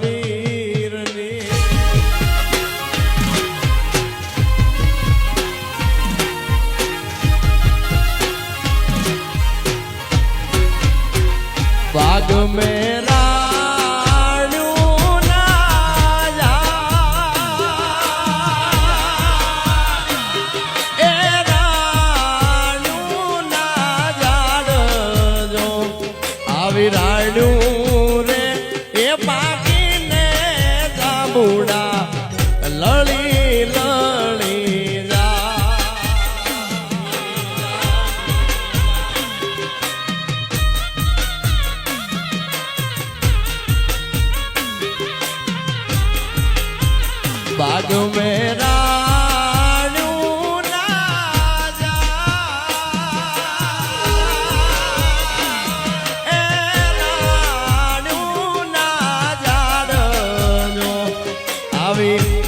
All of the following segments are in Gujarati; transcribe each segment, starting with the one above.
વીરની बाग मेरा રાડ્યું રે એ પાકીને જાંબુડા લળી લળી જા બાગ મેરા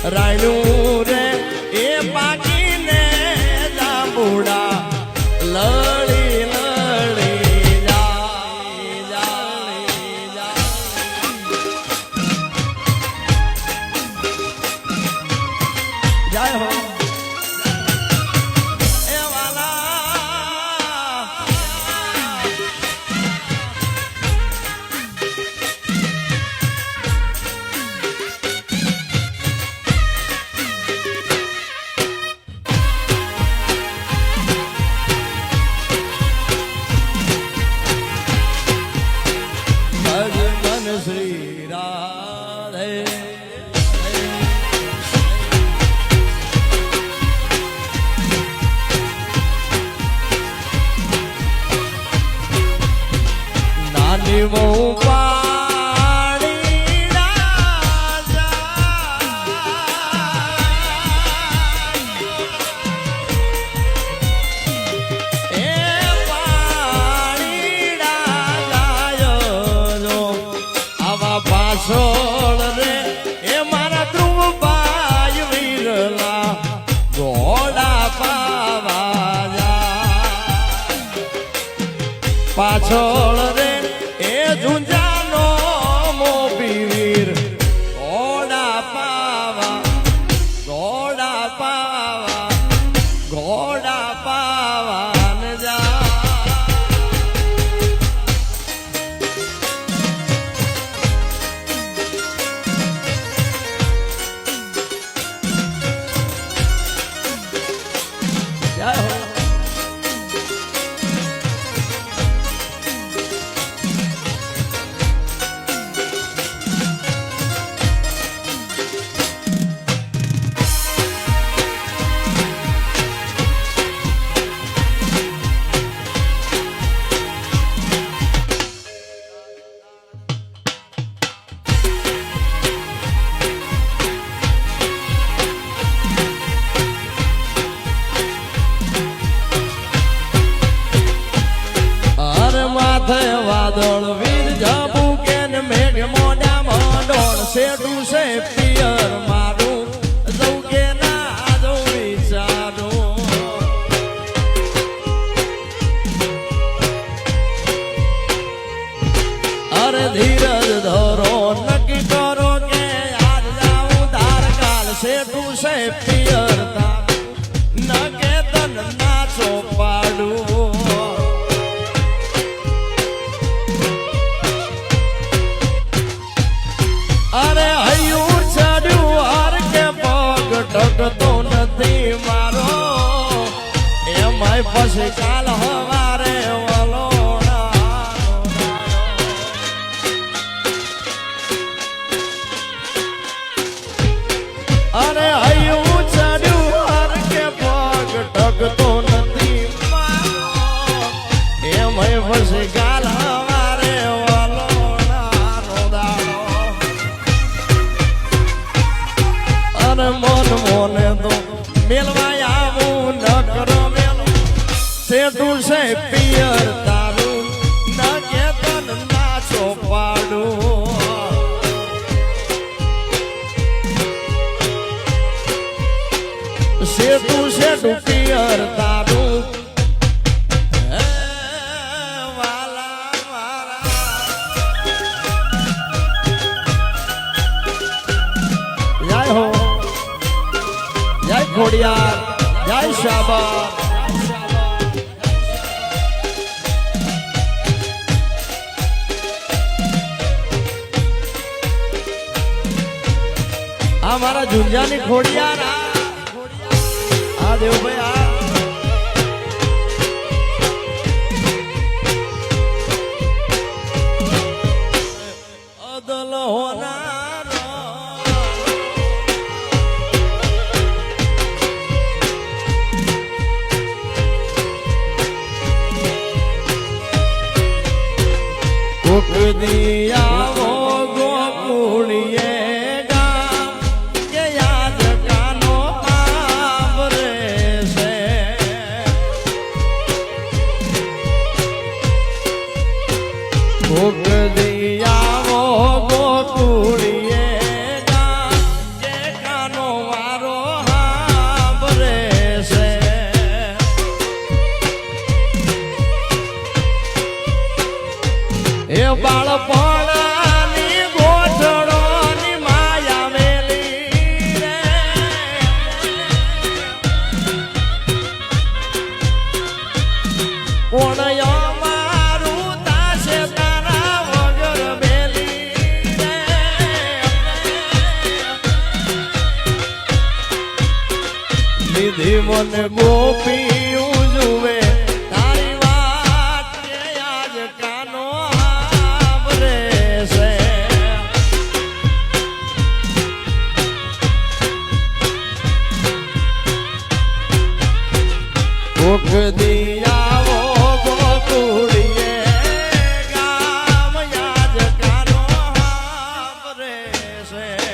રાણું રે એ પાકીને જાંબુડા લળી લળી જાય હો એ વાલા શ્રી રાધે નાની બહુ પાડી પાછળ રે એ મારા ધ્રુવભાઈ વીરલા ઘોડા પાવા પાછળ રે એ ઝુંઝાનો મોભી વીર ઘોડા પાવા ઘોડા પાવા ઘોડા પાવા ને જા વાદળ વીર જાબુ કે મેઘ મોડા મોડોળ શેઠું છે પિયર મારું જવું કે ના જવું વિચારું અરે ધીરજ ધરો નક્કી કરો કે આજ જાઉં ધાર કાલ શેઠું છે પિયર તારું ન કે તન નાચો પાડું અરે હૈયું ચડ્યું હર કે પગ ટકતો નથી મારો એમાંય પછી કાલ હવારે અરે હૈયું ચડ્યું હર કે પગ ટકતો નથી મારો એમાંય પછી કાલ હવારે મોન મોને તો મેલવા આવું ન કરો મેલો શેઠું છે પિયર તારું ન કે તન નાચો પાડું શેઠું શેઠું પિયર તારું ખોડિયાર જય શાબા આ મારા ઝુંઝાની ખોડિયાર આ દેવભાઈ આ અદલ હોનાર કોક દિયાવો ગોકુળીએ ભોગ દિયાવો ગોકુળીએ જે કાનો વારો હાંભરે છે એ બાળપણની ગોઠણોની માયા મેલી રે કોણ મને ગોપી ઉજવે તારી વાત કે આજ કાનો હાંભરે છે કોક દિયાવો ગોકુળીએ ગામ આજ કાનો હાંભરે છે